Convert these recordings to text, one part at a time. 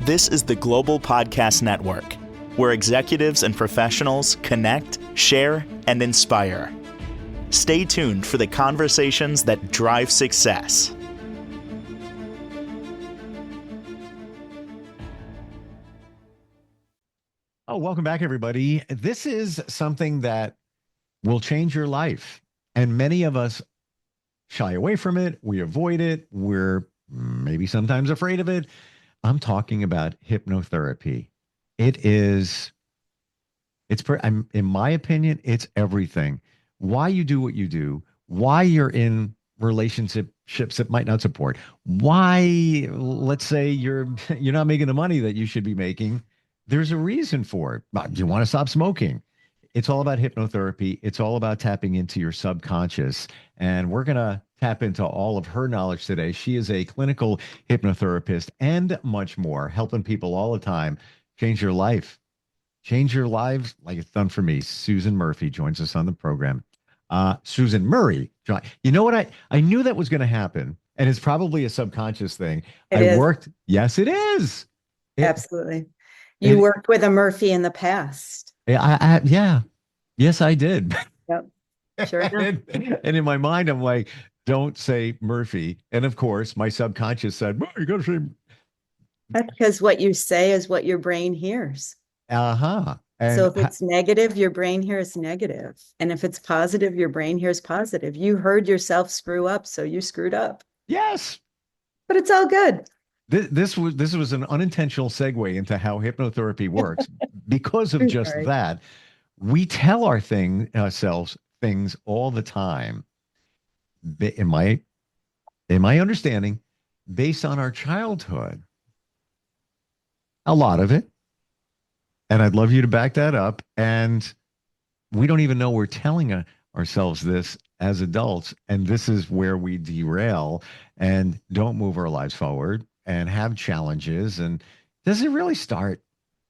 This is the Global Podcast Network, where executives and professionals connect, share, and inspire. Stay tuned for the conversations that drive success. Oh, welcome back, everybody. This is something that will change your life. And many of us shy away from it. We avoid it. We're maybe sometimes afraid of it. I'm talking about hypnotherapy. In my opinion, it's everything. Why you do what you do, why you're in relationships that might not support, why, let's say you're not making the money that you should be making. There's a reason for it. Do you want to stop smoking? It's all about hypnotherapy. It's all about tapping into your subconscious. And we're going to tap into all of her knowledge today. She is a clinical hypnotherapist and much more, helping people all the time change your life. Change your lives like it's done for me. Susan Murphy joins us on the program. Susan Murray. You know what? I knew that was going to happen. And it's probably a subconscious thing. Yes, it is. Absolutely. You worked with a Murphy in the past. Yeah. Yes, I did. Yep. Sure enough. And in my mind, I'm like, don't say Murphy. And of course, my subconscious said, well, you got to say. That's because what you say is what your brain hears. Uh-huh. So if it's negative, your brain hears negative. And if it's positive, your brain hears positive. You heard yourself screw up, so you screwed up. Yes. But it's all good. This was an unintentional segue into how hypnotherapy works. Because of just that, we tell ourselves things all the time. In my understanding, based on our childhood, a lot of it. And I'd love you to back that up. And we don't even know we're telling ourselves this as adults. And this is where we derail and don't move our lives forward and have challenges. And does it really start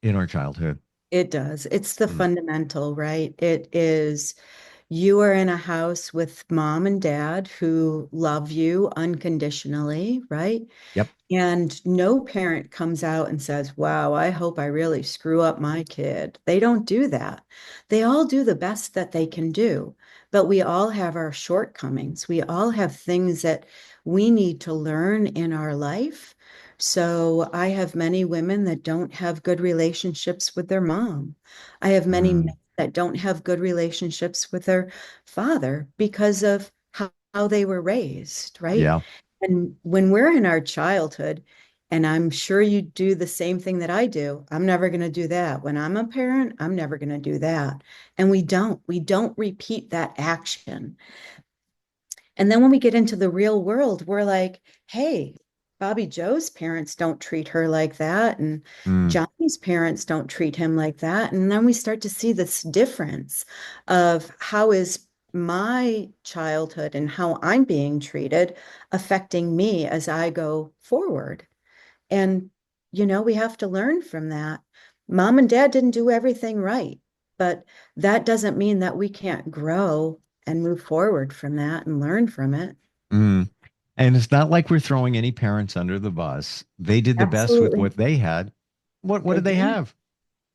in our childhood? It does. It's the fundamental, right? It is, you are in a house with mom and dad who love you unconditionally, right? Yep. And no parent comes out and says, wow, I hope I really screw up my kid. They don't do that. They all do the best that they can do, but we all have our shortcomings. We all have things that we need to learn in our life. So I have many women that don't have good relationships with their mom. I have many men that don't have good relationships with their father because of how they were raised, right? Yeah. And when we're in our childhood, and I'm sure you do the same thing that I do, I'm never going to do that. When I'm a parent, I'm never going to do that. And we don't repeat that action. And then when we get into the real world, we're like, hey, Bobby Joe's parents don't treat her like that. And Johnny's parents don't treat him like that. And then we start to see this difference of how is my childhood and how I'm being treated affecting me as I go forward. And, we have to learn from that. Mom and dad didn't do everything right, but that doesn't mean that we can't grow and move forward from that and learn from it. And it's not like we're throwing any parents under the bus. They did the best with what they had. What did they have?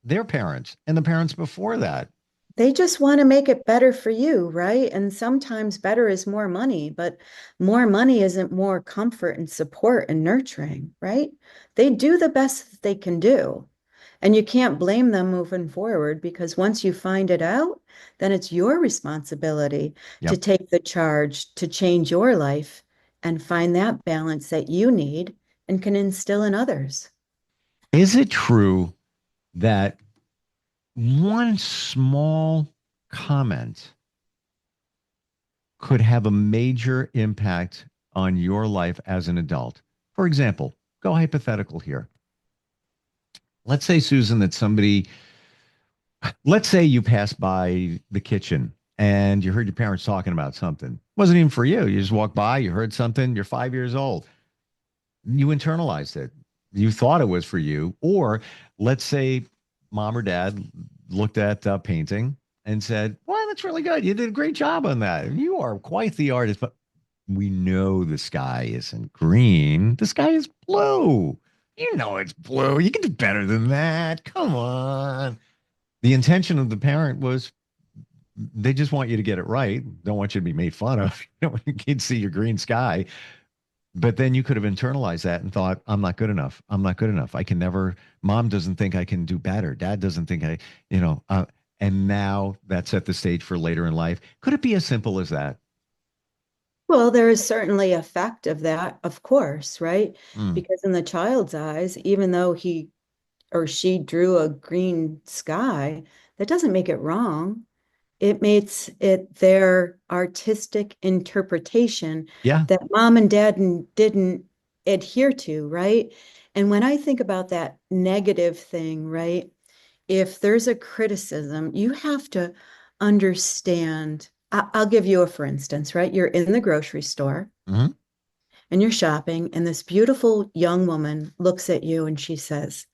Their parents and the parents before that. They just want to make it better for you, right? And sometimes better is more money, but more money isn't more comfort and support and nurturing, right? They do the best that they can do. And you can't blame them moving forward because once you find it out, then it's your responsibility to take the charge to change your life and find that balance that you need and can instill in others. Is it true that one small comment could have a major impact on your life as an adult? For example, go hypothetical here. Let's say, Susan, let's say you passed by the kitchen and you heard your parents talking about something. It wasn't even for you. You just walked by, you heard something, you're 5 years old. You internalized it. You thought it was for you. Or let's say mom or dad looked at painting and said, well, that's really good. You did a great job on that. You are quite the artist, but we know the sky isn't green. The sky is blue. You know it's blue. You can do better than that. Come on. The intention of the parent was they just want you to get it right. Don't want you to be made fun of. You know, you can't see your green sky. But then you could have internalized that and thought, I'm not good enough. I'm not good enough. I can never, mom doesn't think I can do better. Dad doesn't think I, you know, and now that set the stage for later in life. Could it be as simple as that? Well, there is certainly a fact of that, of course, right? Mm. Because in the child's eyes, even though he or she drew a green sky, that doesn't make it wrong. It makes it their artistic interpretation Yeah. that mom and dad didn't adhere to, right? And when I think about that negative thing, right? If there's a criticism, you have to understand. I'll give you a for instance, right? You're in the grocery store Hmm. and you're shopping, and this beautiful young woman looks at you and she says,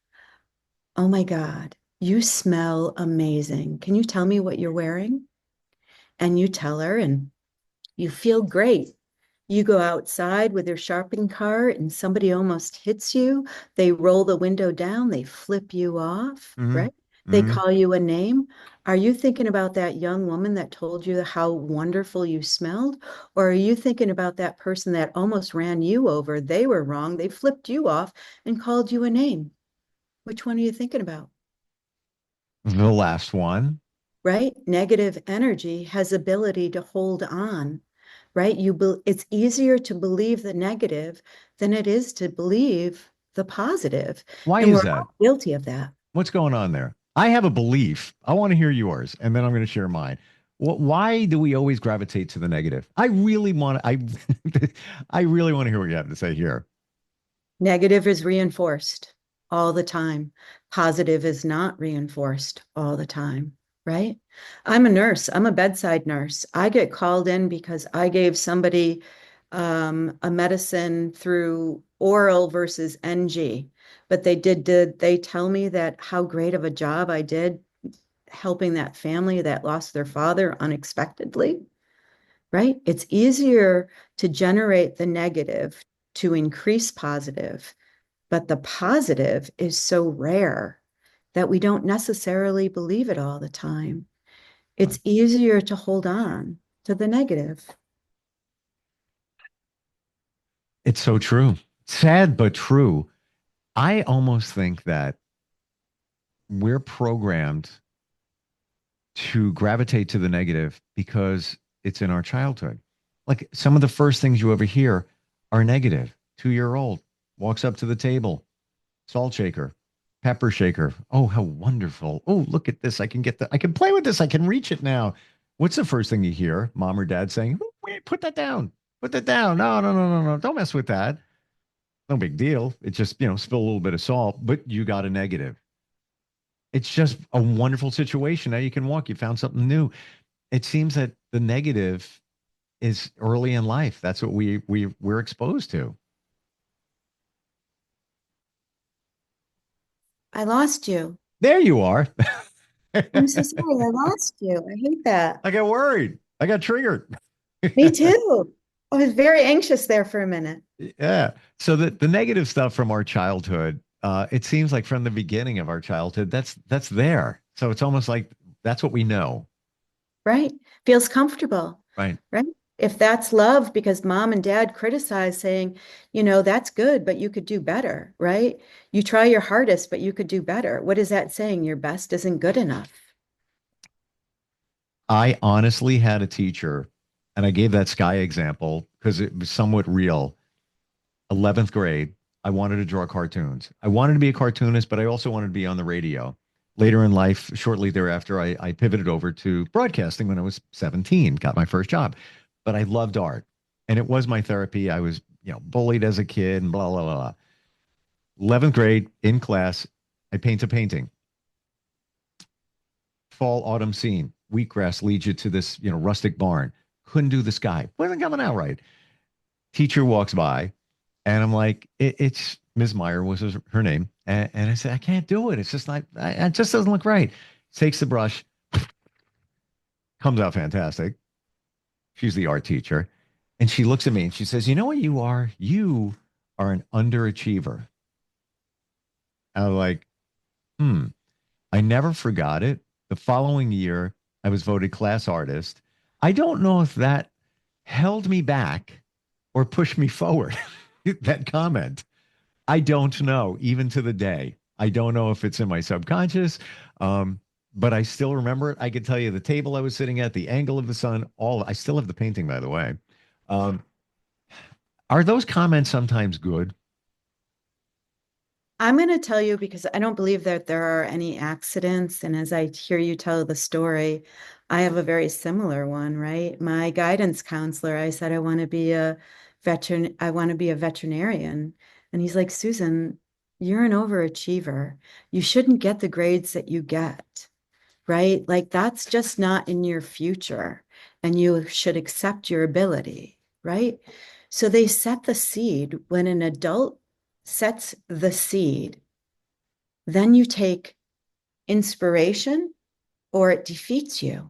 "Oh my God, you smell amazing. Can you tell me what you're wearing?" And you tell her, and you feel great. You go outside with your shopping cart and somebody almost hits you. They roll the window down, they flip you off, Hmm. right? They Hmm. call you a name. Are you thinking about that young woman that told you how wonderful you smelled? Or are you thinking about that person that almost ran you over? They were wrong. They flipped you off and called you a name. Which one are you thinking about? The last one. Right? Negative energy has ability to hold on, right? It's easier to believe the negative than it is to believe the positive. Why And is we're that? all guilty of that. What's going on there? I have a belief. I want to hear yours, and then I'm going to share mine. Why do we always gravitate to the negative? I really want to, I really want to hear what you have to say here. Negative is reinforced all the time. Positive is not reinforced all the time, right? I'm a nurse. I'm a bedside nurse. I get called in because I gave somebody a medicine through oral versus NG. But did they tell me that how great of a job I did helping that family that lost their father unexpectedly, right? It's easier to generate the negative to increase positive, but the positive is so rare that we don't necessarily believe it all the time. It's easier to hold on to the negative. It's so true. Sad, but true. I almost think that we're programmed to gravitate to the negative because it's in our childhood. Like some of the first things you ever hear are negative. 2-year old walks up to the table, salt shaker, pepper shaker. Oh, how wonderful. Oh, look at this. I can play with this. I can reach it now. What's the first thing you hear? Mom or dad saying, "Oh, wait, put that down. Put that down. No, no, no, no, no. Don't mess with that. No big deal. It just, spill a little bit of salt, but you got a negative. It's just a wonderful situation. Now you can walk. You found something new. It seems that the negative is early in life. That's what we're exposed to. I lost you. There you are. I'm so sorry. I lost you. I hate that. I got worried. I got triggered. Me too. I was very anxious there for a minute. Yeah. So the negative stuff from our childhood, it seems like from the beginning of our childhood, that's there. So it's almost like that's what we know. Right? Feels comfortable, Right. right? If that's love because mom and dad criticize saying, that's good, but you could do better, right? You try your hardest, but you could do better. What is that saying? Your best isn't good enough. I honestly had a teacher, and I gave that sky example because it was somewhat real. 11th grade, I wanted to draw cartoons. I wanted to be a cartoonist, but I also wanted to be on the radio. Later in life, shortly thereafter, I pivoted over to broadcasting when I was 17, got my first job. But I loved art, and it was my therapy. I was, bullied as a kid and blah, blah, blah, blah. 11th grade in class, I paint a painting. Fall, autumn scene. Wheatgrass leads you to this, rustic barn. Couldn't do the sky. Wasn't coming out right. Teacher walks by, and I'm like, it's Ms. Meyer was her name. And I said, I can't do it. It's just not, it just doesn't look right. Takes the brush, comes out fantastic. She's the art teacher. And she looks at me and she says, you know what you are? You are an underachiever. I was like, hmm. I never forgot it. The following year, I was voted class artist. I don't know if that held me back or pushed me forward. That comment. I don't know, even to the day. I don't know if it's in my subconscious, um, but I still remember it. I could tell you the table I was sitting at, the angle of the sun, all. I still have the painting, by the way. Um, are those comments sometimes good? I'm going to tell you because I don't believe that there are any accidents. And as I hear you tell the story, I have a very similar one, right? My guidance counselor, I said, I want to be a veterinarian. And he's like, Susan, you're an overachiever. You shouldn't get the grades that you get, right? Like that's just not in your future. And you should accept your ability, right? So they set the seed when an adult sets the seed, then you take inspiration or it defeats you.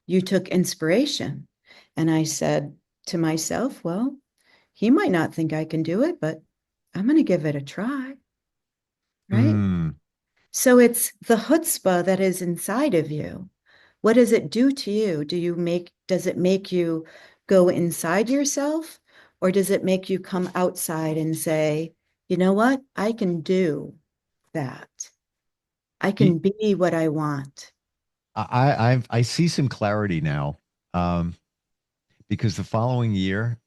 You took inspiration. And I said to myself, well, he might not think I can do it, but I'm going to give it a try. Right. Mm. So it's the chutzpah that is inside of you. What does it do to you? Does it make you go inside yourself or does it make you come outside and say, you know what? I can do that. I can Y- be what I want. I see some clarity now, um, because the following year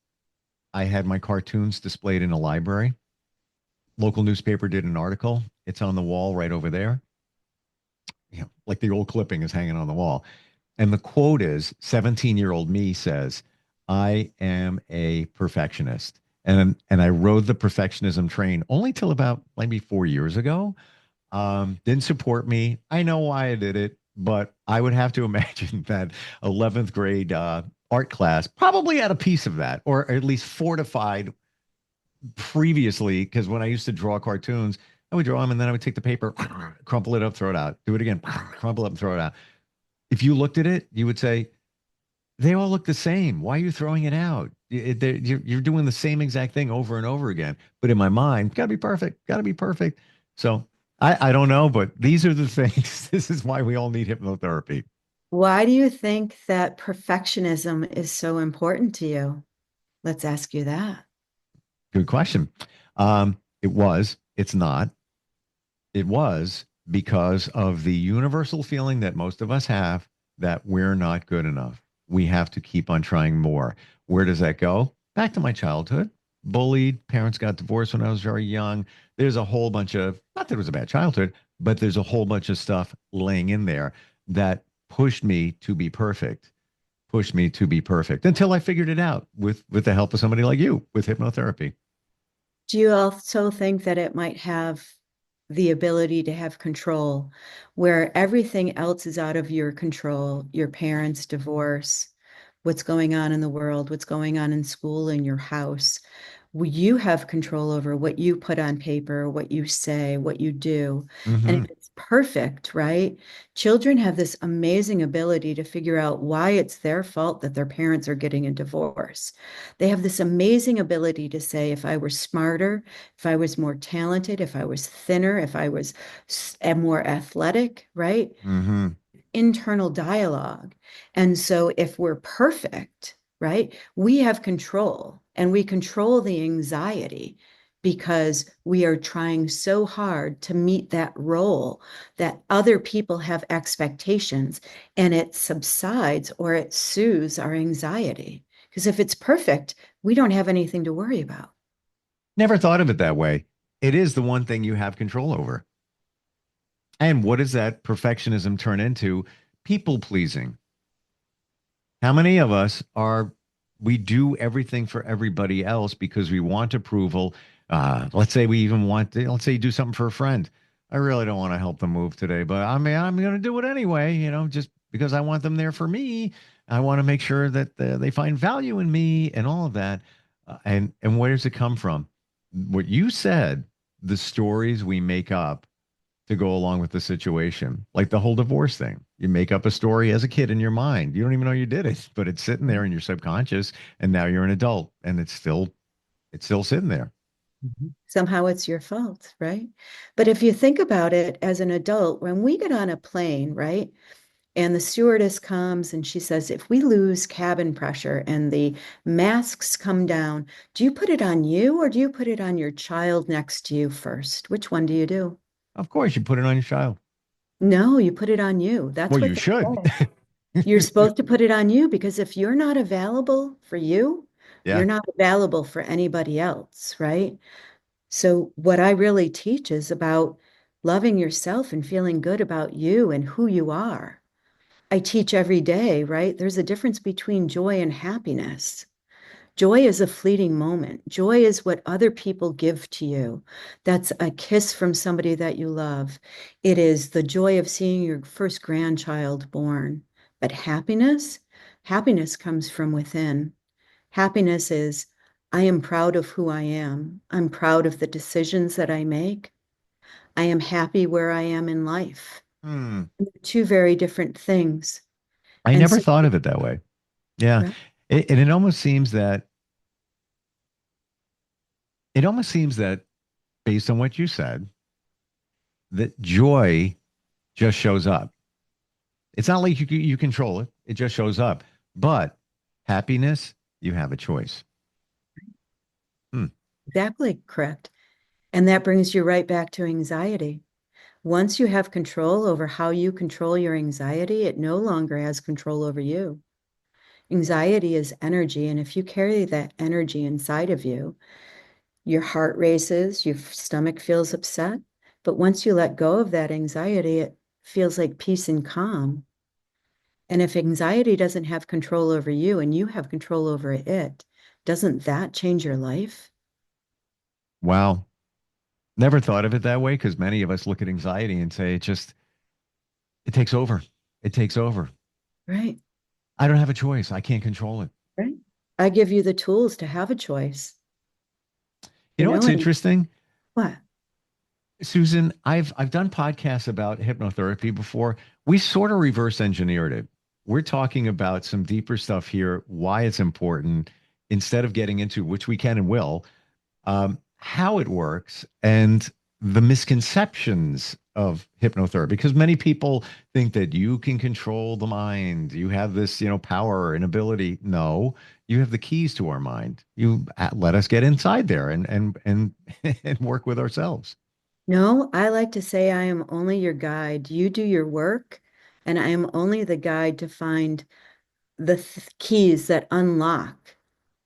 I had my cartoons displayed in a library. Local newspaper did an article. It's on the wall right over there. Like the old clipping is hanging on the wall. And the quote is 17-year-old me says, I am a perfectionist. And I rode the perfectionism train only till about maybe 4 years ago. Didn't support me. I know why I did it, but I would have to imagine that 11th grade art class probably had a piece of that, or at least fortified previously. Because when I used to draw cartoons, I would draw them and then I would take the paper, crumple it up, throw it out, do it again, crumple up and throw it out. If you looked at it, you would say, they all look the same. Why are you throwing it out? You're doing the same exact thing over and over again. But in my mind, got to be perfect, got to be perfect. So I don't know, but these are the things. This is why we all need hypnotherapy. Why do you think that perfectionism is so important to you? Let's ask you that. Good question. It's not. It was because of the universal feeling that most of us have that we're not good enough. We have to keep on trying more. Where does that go? Back to my childhood. Bullied, parents got divorced when I was very young. There's a whole bunch of, not that it was a bad childhood, but there's a whole bunch of stuff laying in there that pushed me to be perfect, pushed me to be perfect until I figured it out with the help of somebody like you with hypnotherapy. Do you also think that it might have the ability to have control where everything else is out of your control? Your parents' divorce, what's going on in the world, what's going on in school, in your house. You have control over what you put on paper, what you say, what you do. And if Hmm. it's perfect, right? Children have this amazing ability to figure out why it's their fault that their parents are getting a divorce. They have this amazing ability to say, if I were smarter, if I was more talented, if I was thinner, if I was more athletic, right? Hmm. Internal dialogue. And so if we're perfect, right, we have control and we control the anxiety because we are trying so hard to meet that role that other people have expectations and it subsides or it soothes our anxiety. Because if it's perfect, we don't have anything to worry about. Never thought of it that way. It is the one thing you have control over. And what does that perfectionism turn into? People pleasing. How many of us we do everything for everybody else because we want approval? Let's say we even let's say you do something for a friend. I really don't want to help them move today, but I mean, I'm going to do it anyway, just because I want them there for me. I want to make sure that they find value in me and all of that. And where does it come from? What you said, the stories we make up to go along with the situation. Like the whole divorce thing. You make up a story as a kid in your mind. You don't even know you did it, but it's sitting there in your subconscious and now you're an adult and it's still sitting there. Somehow it's your fault, right? But if you think about it as an adult, when we get on a plane, right? And the stewardess comes and she says, if we lose cabin pressure and the masks come down, do you put it on you or do you put it on your child next to you first? Which one do you do? Of course, you put it on your child. No, you put it on you. Well, That's what you they should. say. You're supposed to put it on you because if you're not available for you, Yeah. you're not available for anybody else, right? So, what I really teach is about loving yourself and feeling good about you and who you are. I teach every day, right? There's a difference between joy and happiness. Joy is a fleeting moment. Joy is what other people give to you. That's a kiss from somebody that you love. It is the joy of seeing your first grandchild born. But happiness comes from within. Happiness is, I am proud of who I am. I'm proud of the decisions that I make. I am happy where I am in life. Hmm. Two very different things. I And never so, thought of it that way. Yeah. right? And it almost seems that based on what you said, that joy just shows up. It's not like you control it. It just shows up. But happiness, you have a choice. Hmm. Exactly correct. And that brings you right back to anxiety. Once you have control over how you control your anxiety, it no longer has control over you. Anxiety is energy. And if you carry that energy inside of you, your heart races, your stomach feels upset. But once you let go of that anxiety, it feels like peace and calm. And if anxiety doesn't have control over you and you have control over it, doesn't that change your life? Wow. Never thought of it that way because many of us look at anxiety and say it takes over. It takes over. Right, I don't have a choice. I can't control it. right. I give you the tools to have a choice, You know what's and interesting? what? Susan, I've done podcasts about hypnotherapy before. We sort of reverse engineered it. We're talking about some deeper stuff here, why it's important, instead of getting into which we can and will, how it works and the misconceptions of hypnotherapy. Because many people think that you can control the mind, you have this, power and ability. No, you have the keys to our mind. You let us get inside there and and work with ourselves. No, I like to say I am only your guide. You do your work, and I am only the guide to find the keys that unlock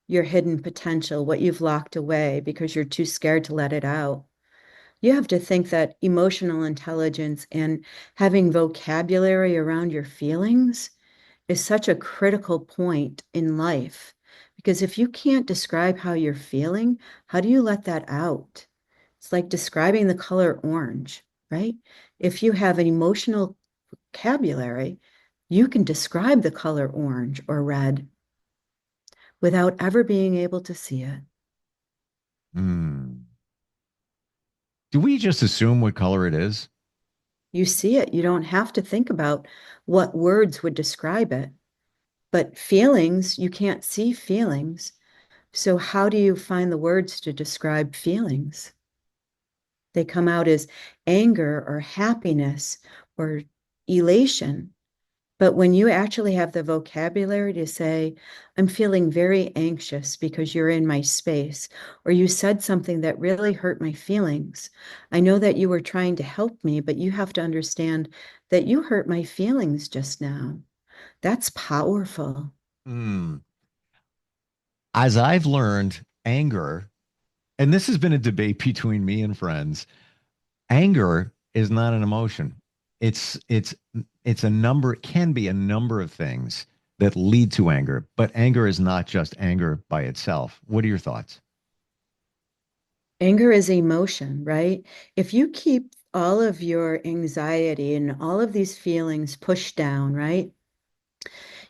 your hidden potential, what you've locked away because you're too scared to let it out. You have to think that emotional intelligence and having vocabulary around your feelings is such a critical point in life. Because if you can't describe how you're feeling, how do you let that out? It's like describing the color orange, right? If you have an emotional vocabulary, you can describe the color orange or red without ever being able to see it. Hmm. Do we just assume what color it is? You see it. You don't have to think about what words would describe it. But feelings, you can't see feelings. So, how do you find the words to describe feelings? They come out as anger or happiness or elation. But when you actually have the vocabulary to say, I'm feeling very anxious because you're in my space, or you said something that really hurt my feelings. I know that you were trying to help me, but you have to understand that you hurt my feelings just now. That's powerful. Hmm. As I've learned, anger, and this has been a debate between me and friends, anger is not an emotion. It's a number, it can be a number of things that lead to anger, but anger is not just anger by itself. What are your thoughts? Anger is emotion, right? If you keep all of your anxiety and all of these feelings pushed down, right?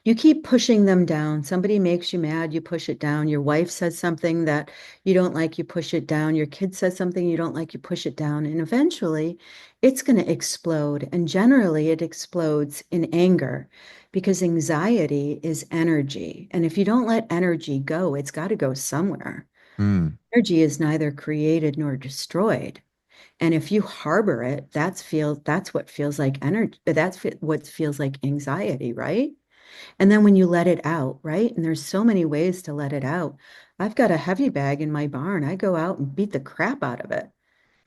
You keep pushing them down. Somebody makes you mad, you push it down. Your wife says something that you don't like, you push it down. Your kid says something you don't like, you push it down. And eventually it's going to explode. And generally it explodes in anger because anxiety is energy. And if you don't let energy go, it's got to go somewhere. Mm. Energy is neither created nor destroyed. And if you harbor it, that's what feels like energy. What feels like anxiety, right? And then when you let it out, right? And there's so many ways to let it out. I've got a heavy bag in my barn. I go out and beat the crap out of it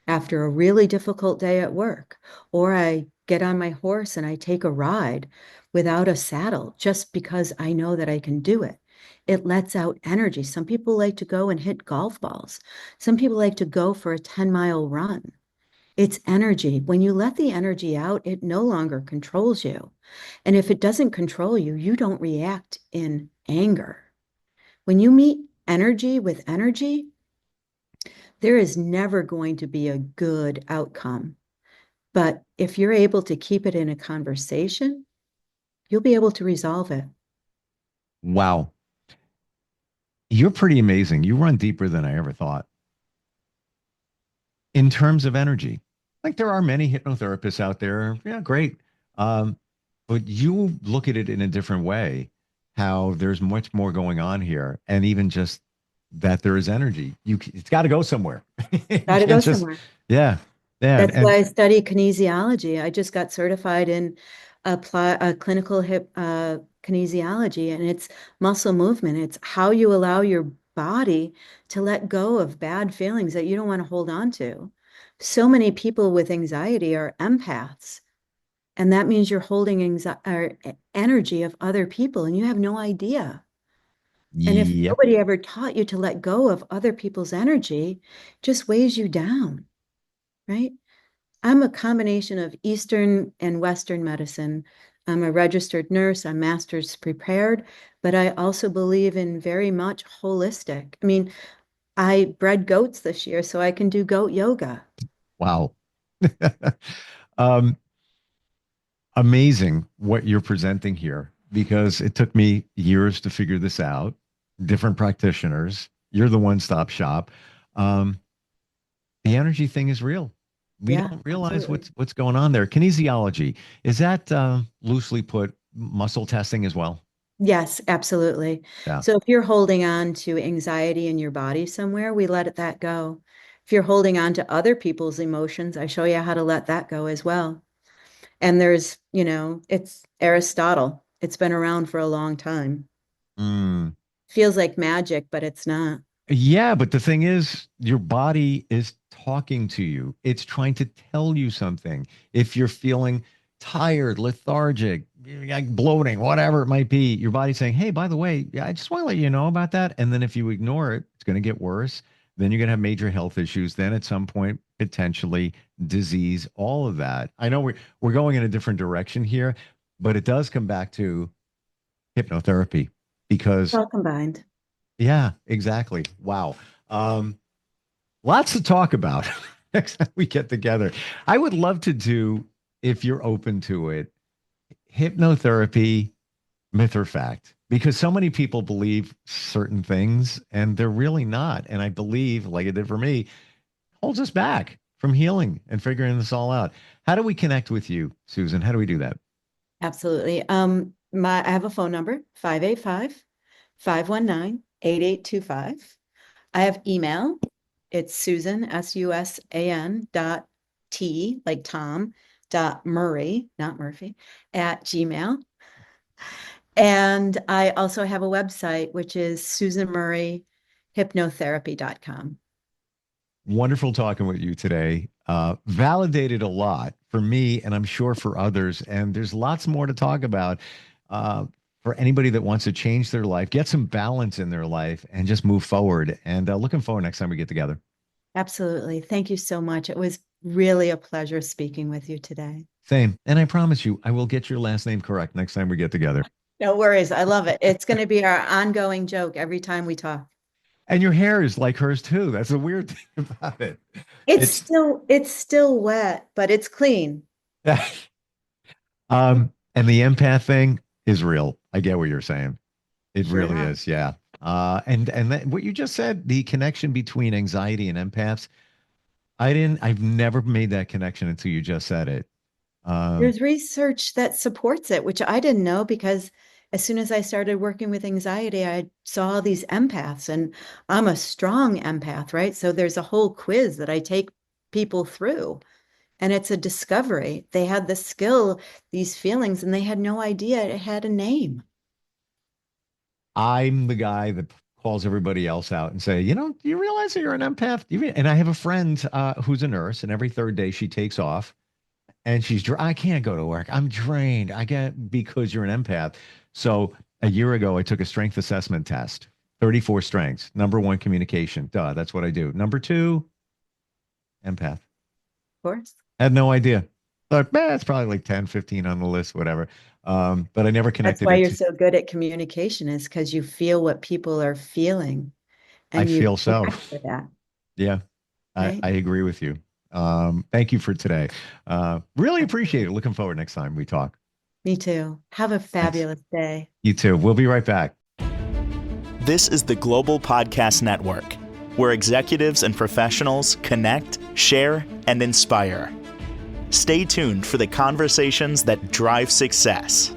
after a really difficult day at work. Or I get on my horse and I take a ride without a saddle just because I know that I can do it. It lets out energy. Some people like to go and hit golf balls. Some people like to go for a 10-mile run. It's energy. When you let the energy out, it no longer controls you. And if it doesn't control you, you don't react in anger. When you meet energy with energy, there is never going to be a good outcome. But if you're able to keep it in a conversation, you'll be able to resolve it. Wow. You're pretty amazing. You run deeper than I ever thought in terms of energy. Like there are many hypnotherapists out there. Yeah, great. Um, but you look at it in a different way, how there's much more going on here. And even just that there is energy. It's got to go somewhere. You Got to go can't just, somewhere. yeah. Yeah. That's why I study kinesiology. I just got certified in clinical hip kinesiology, and it's muscle movement. It's how you allow your body to let go of bad feelings that you don't want to hold on to. So many people with anxiety are empaths, and that means you're holding energy of other people, and you have no idea. And if Yep. nobody ever taught you to let go of other people's energy, it just weighs you down, right? I'm a combination of Eastern and Western medicine. I'm a registered nurse, I'm master's prepared, but I also believe in very much holistic. I mean, I bred goats this year, so I can do goat yoga. Wow. um, Amazing what you're presenting here because it took me years to figure this out. Different practitioners. You're the one-stop shop. Um, the energy thing is real. We Yeah, don't realize absolutely. what's going on there. Kinesiology, is that loosely put muscle testing as well? Yes, absolutely. Yeah. So if you're holding on to anxiety in your body somewhere, we that go. If you're holding on to other people's emotions, I show you how to let that go as well. And it's Aristotle. It's been around for a long time. Mm. Feels like magic, but it's not. Yeah, but the thing is, your body is talking to you. It's trying to tell you something. If you're feeling tired, lethargic, like bloating, whatever it might be, your body's saying, "Hey, by the way, yeah, I just want to let you know about that." And then if you ignore it, it's going to get worse. Then you're going to have major health issues. Then at some point, potentially disease, all of that. I know we're going in a different direction here, but it does come back to hypnotherapy It's because all combined. yeah, exactly. Wow. Um, Lots to talk about next time we get together. I would love to do, if you're open to it, hypnotherapy, myth or fact, because so many people believe certain things and they're really not. And I believe, like it did for me, holds us back from healing and figuring this all out. How do we connect with you, Susan? How do we do that? Absolutely. I have a phone number, 585-519-8825. I have email. It's Susan, Susan dot T, like Tom, dot Murray, not Murphy, at Gmail. And I also have a website, which is susanmurrayhypnotherapy.com. Wonderful talking with you today. Validated a lot for me, and I'm sure for others. And there's lots more to talk about for anybody that wants to change their life, get some balance in their life, and just move forward. And looking forward next time we get together. Absolutely. Thank you so much. It was really a pleasure speaking with you today. Same. And I promise you, I will get your last name correct next time we get together. No worries. I love it. It's going to be our ongoing joke every time we talk. And your hair is like hers too. That's the weird thing about it. It's It's still wet, but it's clean. and the empath thing is real. I get what you're saying. It Sure really enough. is, yeah. And that, what you just said, the connection between anxiety and empaths, I've never made that connection until you just said it. Um, There's research that supports it, which I didn't know because as soon as I started working with anxiety, I saw these empaths, and I'm a strong empath, right? So there's a whole quiz that I take people through, and it's a discovery. They had the skill, these feelings, and they had no idea it had a name. I'm the guy that calls everybody else out and say, do you realize that you're an empath? And I have a friend who's a nurse, and every third day she takes off and I can't go to work. I'm drained. I get because you're an empath. So a year ago, I took a strength assessment test, 34 strengths. Number one, communication. Duh, that's what I do. Number two, empath. Of course. I had no idea. Thought, man, it's probably like 10, 15 on the list, whatever. But I never That's connected why it you're to, so good at communication, is because you feel what people are feeling I and you feel so. connect with that, Yeah, right? I agree with you. Thank you for today. Really appreciate it. Looking forward next time we talk. Me too. Have a Thanks. fabulous day. You too. We'll be right back. This is the Global Podcast Network, where executives and professionals connect, share, and inspire. Stay tuned for the conversations that drive success.